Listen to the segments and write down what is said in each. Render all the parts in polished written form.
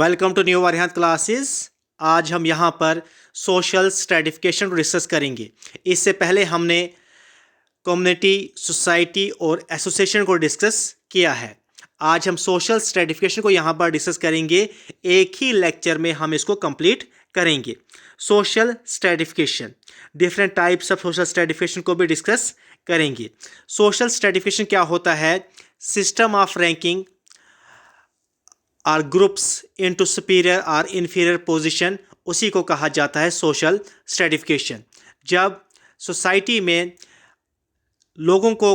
Welcome to new variant classes. आज हम यहाँ पर सोशल स्ट्रेटिफिकेशन को डिस्कस करेंगे। इससे पहले हमने कम्युनिटी, सोसाइटी और एसोसिएशन को डिस्कस किया है। आज हम सोशल स्ट्रेटिफिकेशन को यहाँ पर डिस्कस करेंगे। एक ही लेक्चर में हम इसको कंप्लीट करेंगे। Social stratification, different types of social stratification को भी डिस्कस करेंगे। सोशल स्ट्रेटिफिकेशन क्या होता है? System of ranking or groups into superior और इन्फीरियर पोजीशन, उसी को कहा जाता है सोशल स्ट्रेटिफिकेशन। जब सोसाइटी में लोगों को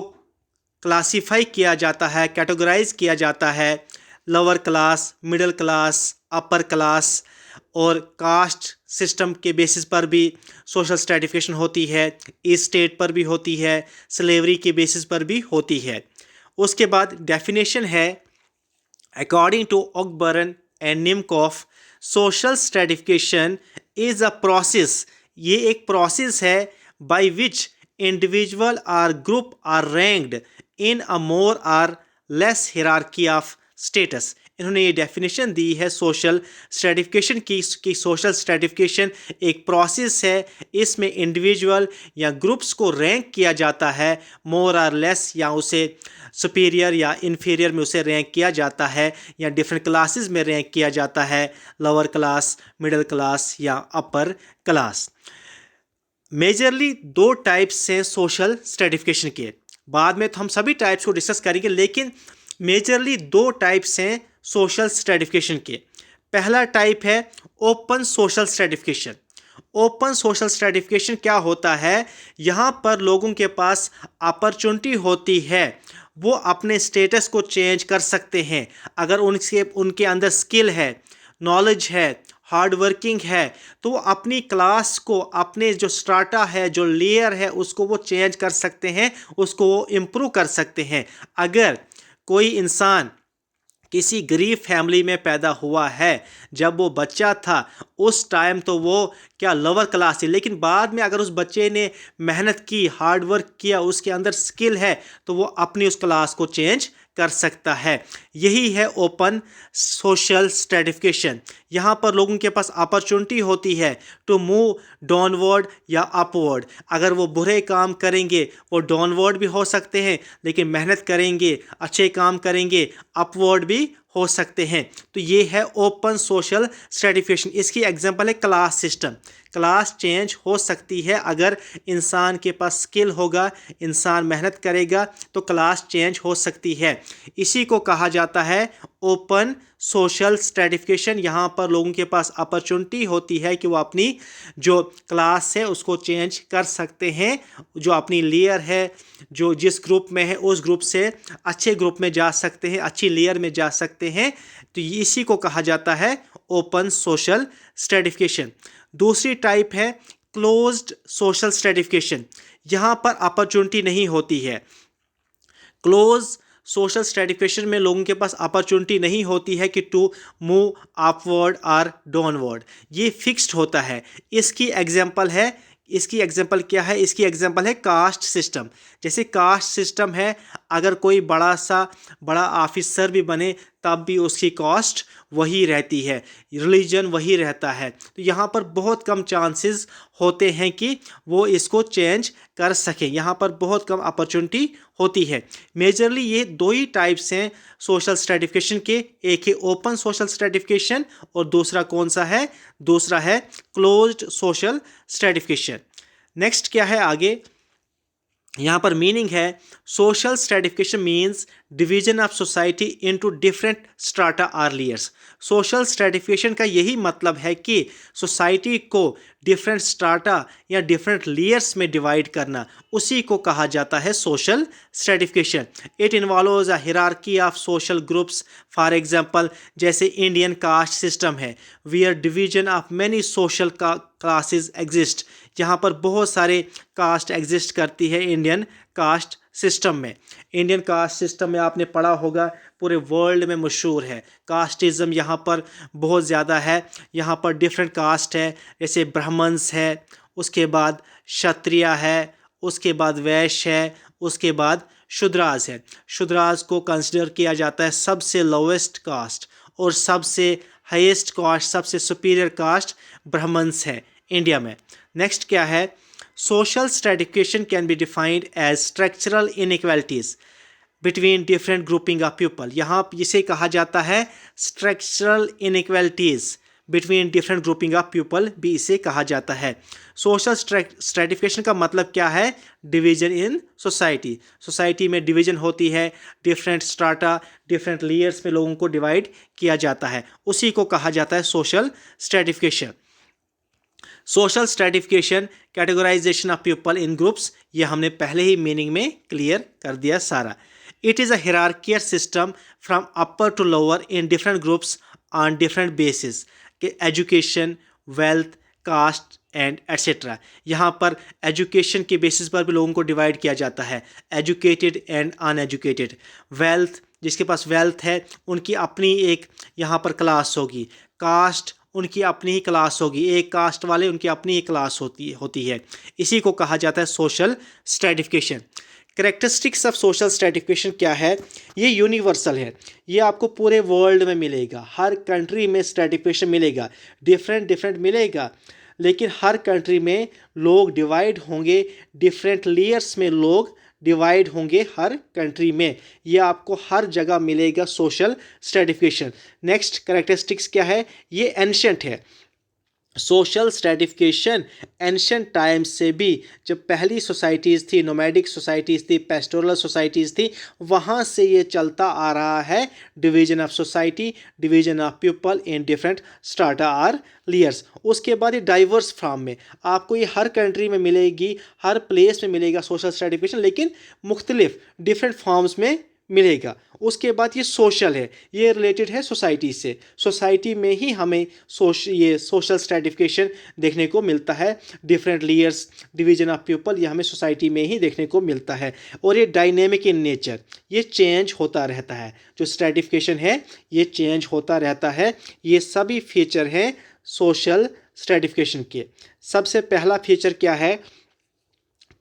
क्लासिफाई किया जाता है, कैटेगराइज किया जाता है, lower class, middle class, upper class और कास्ट सिस्टम के बेसिस पर भी सोशल स्ट्रेटिफिकेशन होती है, स्टेट पर भी होती है, स्लेवरी के बेसिस पर भी होती है। उसके बाद डेफिनेशन है, according to Ogburn and Nimkoff, social stratification is a process, ये एक प्रोसेस है by which individual or group are ranked in a more or less hierarchy of status। इन्होंने ये डेफिनेशन दी है सोशल स्ट्रेटिफिकेशन की सोशल स्ट्रेटिफिकेशन एक process है। इसमें इंडिविजुअल या ग्रुप्स को रैंक किया जाता है, मोर और लेस, या उसे सुपीरियर या इन्फीरियर में उसे रैंक किया जाता है, या डिफरेंट क्लासेस में रैंक किया जाता है, लोअर क्लास, मिडिल क्लास या अपर क्लास। मेजरली दो टाइप्स हैं सोशल स्ट्रेटिफिकेशन के। बाद में तो हम सभी टाइप्स को डिस्कस करेंगे, लेकिन मेजरली दो टाइप्स हैं सोशल स्ट्रेटिफिकेशन के। पहला टाइप है open social stratification. Open social stratification क्या होता है? यहाँ पर लोगों के पास अपॉर्चुनिटी होती है, वो अपने स्टेटस को चेंज कर सकते हैं। अगर उनके अंदर स्किल है, नॉलेज है, हार्ड वर्किंग है, तो वो अपनी क्लास को, अपने जो स्ट्राटा है, जो लेयर है, उसको वो चेंज कर सकते हैं, उसको वो इम्प्रूव कर सकते हैं। अगर कोई इंसान किसी गरीब फैमिली में पैदा हुआ है, जब वो बच्चा था उस टाइम तो वो क्या लोअर क्लास थी, लेकिन बाद में अगर उस बच्चे ने मेहनत की, हार्ड वर्क किया, उसके अंदर स्किल है, तो वो अपनी उस क्लास को चेंज कर सकता है। यही है ओपन सोशल स्ट्रेटिफिकेशन। यहाँ पर लोगों के पास अपॉर्चुनिटी होती है टू मूव डाउनवर्ड या अपवर्ड। अगर वो बुरे काम करेंगे वो डाउनवर्ड भी हो सकते हैं, लेकिन मेहनत करेंगे, अच्छे काम करेंगे, अपवर्ड भी हो सकते हैं। तो ये है ओपन सोशल स्ट्रेटिफिकेशन। इसकी एग्जांपल है क्लास सिस्टम। क्लास चेंज हो सकती है, अगर इंसान के पास स्किल होगा, इंसान मेहनत करेगा, तो क्लास चेंज हो सकती है। इसी को कहा जाता है ओपन सोशल स्ट्रेटिफिकेशन। यहाँ पर लोगों के पास अपॉर्चुनिटी होती है कि वो अपनी जो क्लास है उसको चेंज कर सकते हैं, जो अपनी लेयर है, जो जिस ग्रुप में है उस ग्रुप से अच्छे ग्रुप में जा सकते हैं, अच्छी लेयर में जा सकते हैं। तो इसी को कहा जाता है ओपन सोशल स्ट्रेटिफिकेशन। दूसरी टाइप है क्लोज्ड सोशल स्ट्रेटिफिकेशन। यहाँ पर अपॉर्चुनिटी नहीं होती है। क्लोज सोशल स्ट्रेटिफिकेशन में लोगों के पास अपॉर्चुनिटी नहीं होती है कि टू मूव अपवर्ड और डाउनवर्ड, ये फिक्स्ड होता है। इसकी एग्जांपल क्या है? इसकी एग्जांपल है कास्ट सिस्टम। जैसे कास्ट सिस्टम है, अगर कोई बड़ा ऑफिसर भी बने तब भी उसकी कास्ट वही रहती है, रिलीजन वही रहता है। तो यहाँ पर बहुत कम चांसेस होते हैं कि वो इसको चेंज कर सकें। यहाँ पर बहुत कम अपॉर्चुनिटी होती है। मेजरली ये दो ही टाइप्स हैं सोशल स्ट्रेटिफिकेशन के। एक है ओपन सोशल स्ट्रेटिफिकेशन और दूसरा कौन सा है? दूसरा है क्लोज्ड सोशल स्ट्रेटिफिकेशन। नेक्स्ट क्या है आगे? यहाँ पर मीनिंग है social stratification means division of society into different strata और लेयर्स। सोशल स्ट्रेटिफिकेशन का यही मतलब है कि सोसाइटी को डिफरेंट स्ट्राटा या डिफरेंट लेयर्स में डिवाइड करना, उसी को कहा जाता है social stratification. It involves a hierarchy of social groups. For example, जैसे इंडियन कास्ट सिस्टम है, where division of many social classes exist. यहाँ पर बहुत सारे कास्ट एग्जिस्ट करती है इंडियन कास्ट सिस्टम में। इंडियन कास्ट सिस्टम में आपने पढ़ा होगा, पूरे वर्ल्ड में मशहूर है। कास्टिज़म यहाँ पर बहुत ज़्यादा है। यहाँ पर डिफरेंट कास्ट है, जैसे ब्राह्मण्स है, उसके बाद क्षत्रिय है, उसके बाद वैश्य है, उसके बाद शूद्रास है। शूद्रास को कंसिडर किया जाता है सबसे लोवेस्ट कास्ट, और सबसे हाईएस्ट कास्ट, सबसे सुपीरियर कास्ट ब्राह्मण्स है इंडिया में। नेक्स्ट क्या है, social stratification can be defined as structural inequalities between different grouping of people. यहाँ इसे कहा जाता है structural inequalities between different grouping of people भी इसे कहा जाता है। सोशल स्ट्रेटिफिकेशन का मतलब क्या है, डिवीजन इन सोसाइटी। सोसाइटी में डिवीजन होती है, डिफरेंट स्ट्राटा, डिफरेंट लेयर्स में लोगों को डिवाइड किया जाता है, उसी को कहा जाता है social stratification. Social stratification categorization of people in groups, ये हमने पहले ही मीनिंग में क्लियर कर दिया सारा। It is a hierarchical system from upper to lower in different groups on different basis के education, wealth, caste and etcetera. यहाँ पर एजुकेशन के बेसिस पर भी लोगों को डिवाइड किया जाता है, एजुकेटेड एंड अनएजुकेटेड। वेल्थ, जिसके पास वेल्थ है उनकी अपनी एक यहाँ पर क्लास होगी, कास्ट उनकी अपनी ही क्लास होगी, एक कास्ट वाले उनकी अपनी ही क्लास होती है। इसी को कहा जाता है social stratification. Characteristics of social stratification क्या है, ये यूनिवर्सल है, ये आपको पूरे वर्ल्ड में मिलेगा, हर कंट्री में स्ट्रेटिफिकेशन मिलेगा, डिफरेंट मिलेगा, लेकिन हर कंट्री में लोग डिवाइड होंगे, डिफरेंट लेयर्स में लोग डिवाइड होंगे हर कंट्री में, ये आपको हर जगह मिलेगा सोशल स्ट्रेटिफिकेशन। नेक्स्ट करेक्टरिस्टिक्स क्या है, ये एंशिएंट है। सोशल स्ट्रेटिफिकेशन एंशिएंट टाइम्स से भी, जब पहली सोसाइटीज़ थी, नोमैडिक सोसाइटीज़ थी, पेस्टोरल सोसाइटीज़ थी, वहाँ से ये चलता आ रहा है, division of society, division of people in different strata or layers. उसके बाद ये डाइवर्स फॉर्म में आपको ये हर कंट्री में मिलेगी, हर प्लेस में मिलेगा सोशल स्ट्रेटिफिकेशन, लेकिन मुख्तलिफ डिफरेंट फॉर्म्स में मिलेगा। उसके बाद ये सोशल है, ये रिलेटेड है सोसाइटी से, सोसाइटी में ही हमें ये सोशल स्ट्रेटिफिकेशन देखने को मिलता है, different layers, division of people, ये हमें सोसाइटी में ही देखने को मिलता है। और ये डायनेमिक इन नेचर, ये चेंज होता रहता है, जो स्ट्रेटिफिकेशन है ये चेंज होता रहता है। ये सभी फीचर हैं सोशल स्ट्रेटिफिकेशन के। सबसे पहला फीचर क्या है,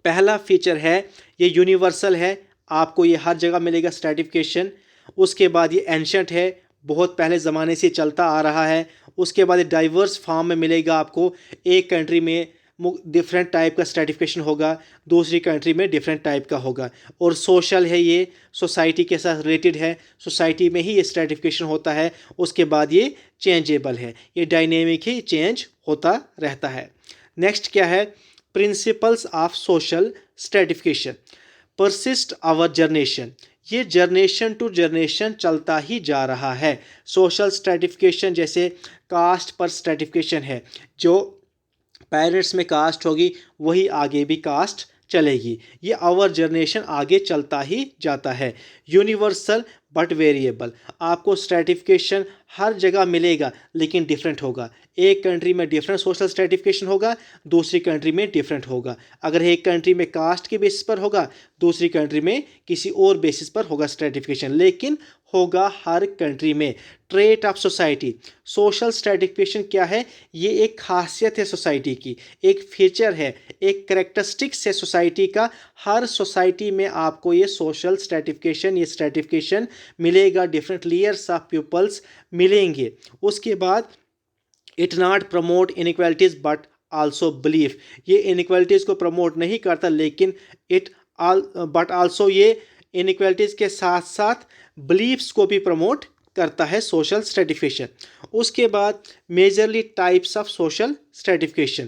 पहला फीचर है ये यूनिवर्सल है, आपको ये हर जगह मिलेगा स्ट्रेटिफिकेशन। उसके बाद ये एंशिएंट है, बहुत पहले ज़माने से चलता आ रहा है। उसके बाद ये डाइवर्स फॉर्म में मिलेगा आपको, एक कंट्री में डिफरेंट टाइप का स्ट्रेटिफिकेशन होगा, दूसरी कंट्री में डिफरेंट टाइप का होगा। और सोशल है, ये सोसाइटी के साथ रिलेटेड है, सोसाइटी में ही ये स्ट्रेटिफिकेशन होता है। उसके बाद ये चेंजेबल है, ये डायनेमिक ही चेंज होता रहता है। नेक्स्ट क्या है, principles of social stratification persist over generation, ये जनरेशन टू जनरेशन चलता ही जा रहा है। सोशल स्ट्रेटिफिकेशन जैसे कास्ट पर स्ट्रेटिफिकेशन है, जो पेरेंट्स में कास्ट होगी वही आगे भी कास्ट चलेगी, ये आवर जनरेशन आगे चलता ही जाता है। यूनिवर्सल बट वेरिएबल, आपको स्ट्रेटिफिकेशन हर जगह मिलेगा लेकिन डिफरेंट होगा। एक कंट्री में डिफरेंट सोशल स्ट्रेटिफिकेशन होगा, दूसरी कंट्री में डिफरेंट होगा। अगर एक कंट्री में कास्ट के बेसिस पर होगा, दूसरी कंट्री में किसी और बेसिस पर होगा स्ट्रेटिफिकेशन, लेकिन होगा हर कंट्री में। Trait of society, social stratification क्या है, ये एक खासियत है सोसाइटी की, एक फीचर है, एक करेक्टरिस्टिक्स है सोसाइटी का। हर सोसाइटी में आपको ये सोशल स्ट्रेटिफिकेशन, ये स्ट्रेटिफिकेशन मिलेगा, डिफरेंट लेयर्स ऑफ पीपल्स मिलेंगे। उसके बाद it not promote inequalities but also belief, ये इनइक्वालिटीज़ को प्रमोट नहीं करता, लेकिन बट आल्सो ये इनइक्वालिटीज़ के साथ साथ बिलीफ्स को भी प्रमोट करता है सोशल स्ट्रेटिफिकेशन। उसके बाद majorly types of social stratification,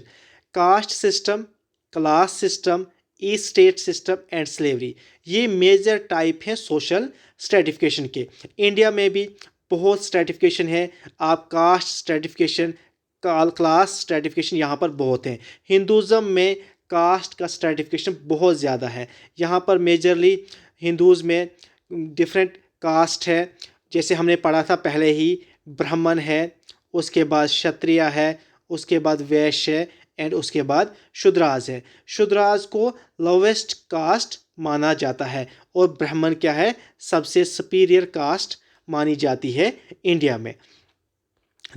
caste system, class system, E state system and slavery, ये मेजर टाइप हैं सोशल स्ट्रेटिफिकेशन के। इंडिया में भी बहुत स्ट्रेटिफिकेशन है, आप कास्ट स्ट्रेटिफिकेशन, क्लास स्ट्रेटिफिकेशन यहाँ पर बहुत हैं। हिंदुज़म में कास्ट का स्ट्रेटिफिकेशन बहुत ज़्यादा है, यहाँ पर मेजरली हिंदूज़ में डिफरेंट कास्ट है, जैसे हमने पढ़ा था पहले ही, ब्राह्मण है, उसके बाद क्षत्रिय है, उसके बाद वैश्य है, एंड उसके बाद शूद्राज है। शूद्राज को लोवेस्ट कास्ट माना जाता है और ब्राह्मण क्या है, सबसे सुपीरियर कास्ट मानी जाती है इंडिया में।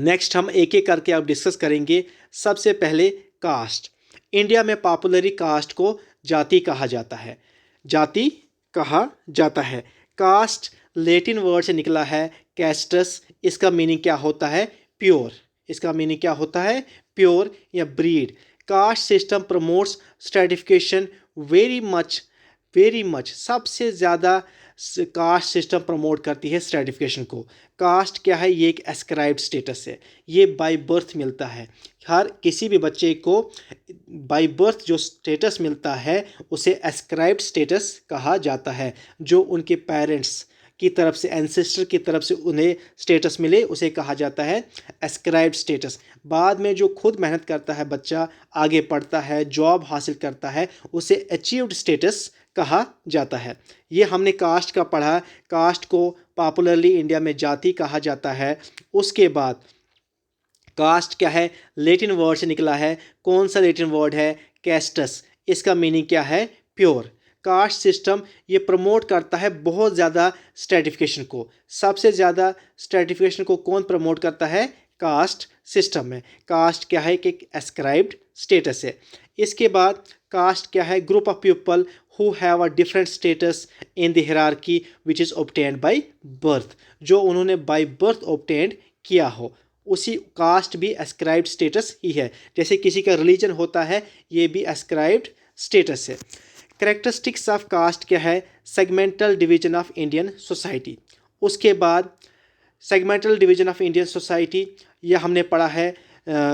नेक्स्ट हम एक एक करके अब डिस्कस करेंगे। सबसे पहले कास्ट, इंडिया में पॉपुलरी कास्ट को जाति कहा जाता है, जाति कहा जाता है। कास्ट लेटिन वर्ड से निकला है कैस्टस। इसका मीनिंग क्या होता है? प्योर। इसका मीनिंग क्या होता है? प्योर या breed. Caste system promotes stratification very much सबसे ज़्यादा कास्ट सिस्टम प्रमोट करती है स्ट्रेटिफिकेशन को। कास्ट क्या है? ये एक एस्क्राइब्ड स्टेटस है, ये बाय बर्थ मिलता है। हर किसी भी बच्चे को बाय बर्थ जो स्टेटस मिलता है उसे एस्क्राइब्ड स्टेटस कहा जाता है। जो उनके पेरेंट्स की तरफ से, एंसेस्टर की तरफ से उन्हें स्टेटस मिले उसे कहा जाता है एस्क्राइब्ड स्टेटस। बाद में जो खुद मेहनत करता है बच्चा, आगे पढ़ता है, जॉब हासिल करता है, उसे अचीव्ड स्टेटस कहा जाता है। ये हमने कास्ट का पढ़ा। कास्ट को पॉपुलरली इंडिया में जाति कहा जाता है। उसके बाद कास्ट क्या है? लेटिन वर्ड से निकला है। कौन सा लेटिन वर्ड है? कैस्टस। इसका मीनिंग क्या है? प्योर। कास्ट सिस्टम ये प्रमोट करता है बहुत ज़्यादा स्ट्रेटिफिकेशन को। सबसे ज़्यादा स्ट्रेटिफिकेशन को कौन प्रमोट करता है? कास्ट सिस्टम में। कास्ट क्या है? कि एस्क्राइब्ड स्टेटस है। इसके बाद कास्ट क्या है? Group of people who have a different status in the hierarchy which is obtained by birth. जो उन्होंने बाय बर्थ ऑब्टेन्ड किया हो, उसी कास्ट भी एस्क्राइब्ड स्टेटस ही है। जैसे किसी का रिलीजन होता है, ये भी एस्क्राइब्ड स्टेटस है। कैरेक्टरिस्टिक्स ऑफ कास्ट क्या है? Segmental division of Indian society. उसके बाद segmental division of Indian society यह हमने पढ़ा है।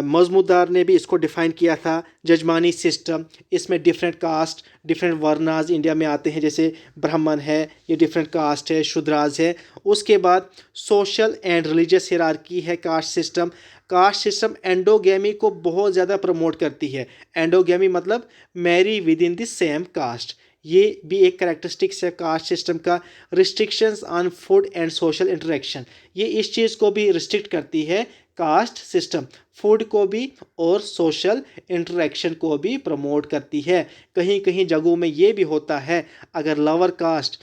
मजमूदार ने भी इसको डिफ़ाइन किया था। जजमानी सिस्टम, इसमें डिफरेंट कास्ट, डिफरेंट वर्नाज इंडिया में आते हैं। जैसे ब्राह्मण है, ये डिफरेंट कास्ट है, शूद्राज है। उसके बाद सोशल एंड रिलीजियस हियरार्की है caste system. Caste system endogamy को बहुत ज़्यादा प्रमोट करती है। एंडोगेमी मतलब marry within the same caste. ये भी एक कैरेक्टरिस्टिक्स है कास्ट सिस्टम का। Restrictions on food and social interaction, ये इस चीज़ को भी रिस्ट्रिक्ट करती है कास्ट सिस्टम। फूड को भी और सोशल इंटरेक्शन को भी प्रमोट करती है। कहीं कहीं जगहों में ये भी होता है, अगर लोअर कास्ट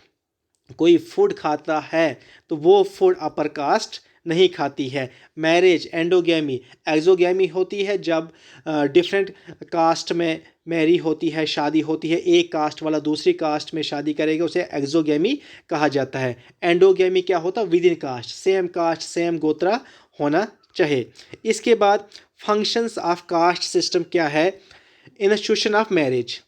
कोई फूड खाता है तो वो फूड अपर कास्ट नहीं खाती है। मैरिज एंडोगेमी, एक्सोगेमी होती है जब डिफरेंट कास्ट में मैरी होती है, शादी होती है। एक कास्ट वाला दूसरी कास्ट में शादी करेगा, उसे एक्सोगेमी कहा जाता है। एंडोगेमी क्या होता है? विद इन कास्ट सेम गोत्रा होना चाहिए। इसके बाद फंक्शंस ऑफ कास्ट सिस्टम क्या है? Institution of marriage.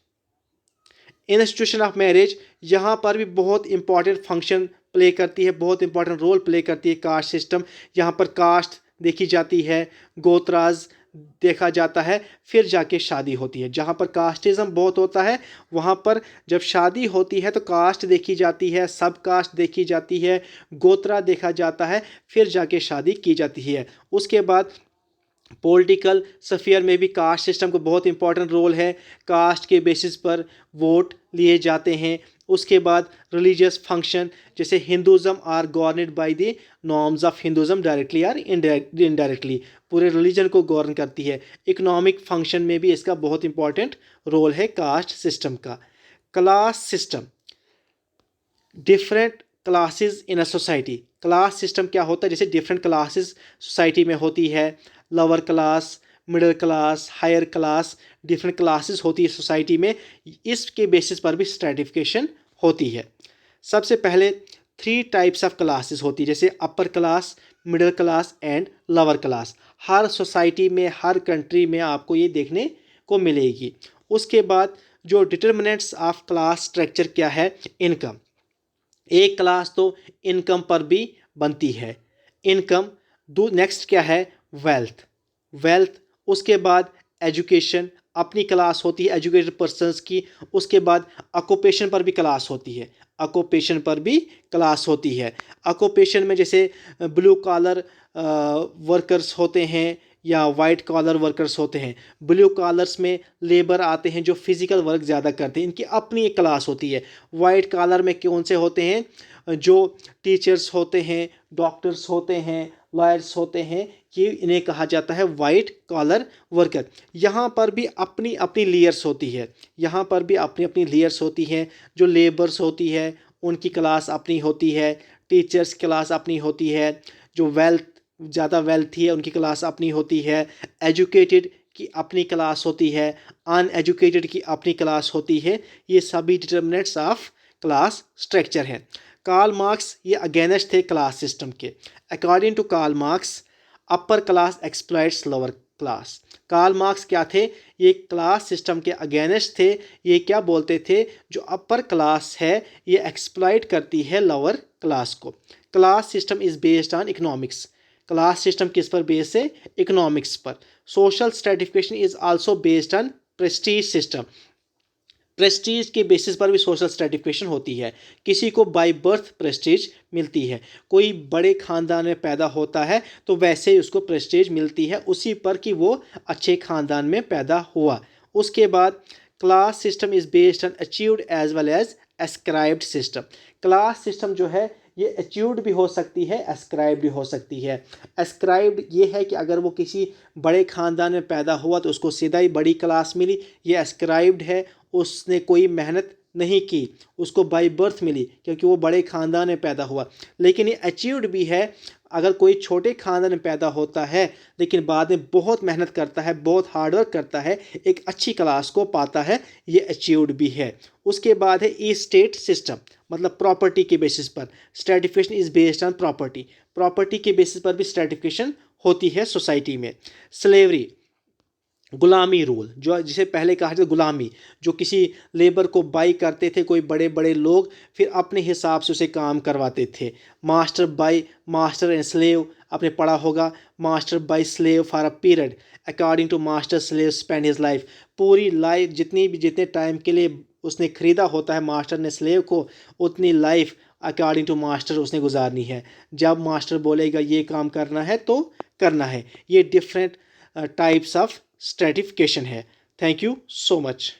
Institution of marriage यहाँ पर भी बहुत इंपॉर्टेंट फंक्शन प्ले करती है, बहुत इंपॉर्टेंट रोल प्ले करती है कास्ट सिस्टम। यहाँ पर कास्ट देखी जाती है, गोत्राज देखा जाता है, फिर जाके शादी होती है। जहाँ पर कास्टिज्म बहुत होता है वहाँ पर जब शादी होती है तो कास्ट देखी जाती है, सब कास्ट देखी जाती है, गोत्रा देखा जाता है, फिर जाके शादी की जाती है। उसके बाद पॉलिटिकल स्फीयर में भी कास्ट सिस्टम को बहुत इंपॉर्टेंट रोल है। कास्ट के बेसिस पर वोट लिए जाते हैं। उसके बाद रिलीजियस फंक्शन, जैसे Hinduism are governed by the norms of Hinduism directly or indirectly, पूरे रिलीजन को गवर्न करती है। इकोनॉमिक फंक्शन में भी इसका बहुत इंपॉर्टेंट रोल है कास्ट सिस्टम का। Class system, different classes in a society. Class system क्या होता है? जैसे डिफरेंट क्लासेस सोसाइटी में होती है, lower class, middle class, higher class, different classes होती है सोसाइटी में। इसके बेसिस पर भी स्ट्रेटिफिकेशन होती है। सबसे पहले 3 टाइप्स ऑफ क्लासेस होती है, जैसे upper class, middle class and lower class. Her society में, हर कंट्री में आपको ये देखने को मिलेगी। उसके बाद जो डिटर्मिनेंट्स ऑफ क्लास स्ट्रक्चर क्या है? इनकम। एक क्लास तो इनकम पर भी बनती है, इनकम। नेक्स्ट क्या है? वेल्थ। उसके बाद एजुकेशन, अपनी क्लास होती है एजुकेटेड पर्सनस की। उसके बाद ऑक्यूपेशन पर भी क्लास होती है, ऑक्यूपेशन पर भी क्लास होती है। ऑक्यूपेशन में जैसे ब्लू कॉलर वर्कर्स होते हैं या वाइट कॉलर वर्कर्स होते हैं। ब्लू कॉलर्स में लेबर आते हैं जो फिजिकल वर्क ज़्यादा करते हैं, इनकी अपनी एक क्लास होती है। वाइट कॉलर में कौन से होते हैं? जो टीचर्स होते हैं, डॉक्टर्स होते हैं, लॉयर्स होते हैं, कि इन्हें कहा जाता है वाइट कॉलर वर्कर। यहाँ पर भी अपनी अपनी लेयर्स होती है, यहाँ पर भी अपनी अपनी लेयर्स होती हैं। जो लेबर्स होती है उनकी क्लास अपनी होती है, टीचर्स क्लास अपनी होती है, जो ज़्यादा वेल्थी है उनकी क्लास अपनी होती है, एजुकेटेड की अपनी क्लास होती है, अनएजुकेटेड की अपनी क्लास होती है। ये सभी डिटर्मिनेंट्स ऑफ क्लास स्ट्रक्चर हैं। कार्ल मार्क्स ये अगेंस्ट थे क्लास सिस्टम के। According to Karl Marx upper class exploits lower class. Karl Marx क्या थे, ये क्लास सिस्टम के अगेंस्ट थे। ये क्या बोलते थे, जो अपर क्लास है ये एक्सप्लॉइट करती है लोअर क्लास को। Class system is based on economics. Class system किस पर बेस्ड है, इकोनॉमिक्स पर। Social stratification is also based on Prestige system. Prestige के बेसिस पर भी सोशल स्ट्रेटिफिकेशन होती है। किसी को बाय बर्थ प्रेस्टीज मिलती है, कोई बड़े खानदान में पैदा होता है तो वैसे ही उसको प्रेस्टीज मिलती है, उसी पर कि वो अच्छे खानदान में पैदा हुआ। उसके बाद class system is based on achieved as well as ascribed system. Class system जो है ये अचीव्ड भी हो सकती है, एस्क्राइब्ड भी हो सकती है। एस्क्राइब्ड ये है कि अगर वो किसी बड़े खानदान में पैदा हुआ तो उसको सीधा ही बड़ी क्लास मिली। ये एस्क्राइब्ड है, उसने कोई मेहनत नहीं की, उसको बाय बर्थ मिली क्योंकि वो बड़े ख़ानदान में पैदा हुआ। लेकिन ये अचीव्ड भी है, अगर कोई छोटे ख़ानदान में पैदा होता है लेकिन बाद में बहुत मेहनत करता है, बहुत हार्डवर्क करता है, एक अच्छी क्लास को पाता है, ये अचीव्ड भी है। उसके बाद है ई स्टेट सिस्टम, मतलब प्रॉपर्टी के बेसिस पर। Stratification is based on property. Property के बेसिस पर भी स्ट्रेटिफिकेशन होती है सोसाइटी में। स्लेवरी, गुलामी रूल, जो जिसे पहले कहा जाता गुलामी, जो किसी लेबर को बाई करते थे कोई बड़े बड़े लोग, फिर अपने हिसाब से उसे काम करवाते थे। Master by, master and slave, आपने पढ़ा होगा, master by slave for a period, according to master slave spend his life. पूरी लाइफ जितने टाइम के लिए उसने ख़रीदा होता है मास्टर ने स्लेव को, उतनी लाइफ अकॉर्डिंग टू मास्टर उसने गुजारनी है। जब मास्टर बोलेगा ये काम करना है तो करना है। ये डिफरेंट टाइप्स ऑफ स्ट्रेटिफिकेशन है। Thank you so much.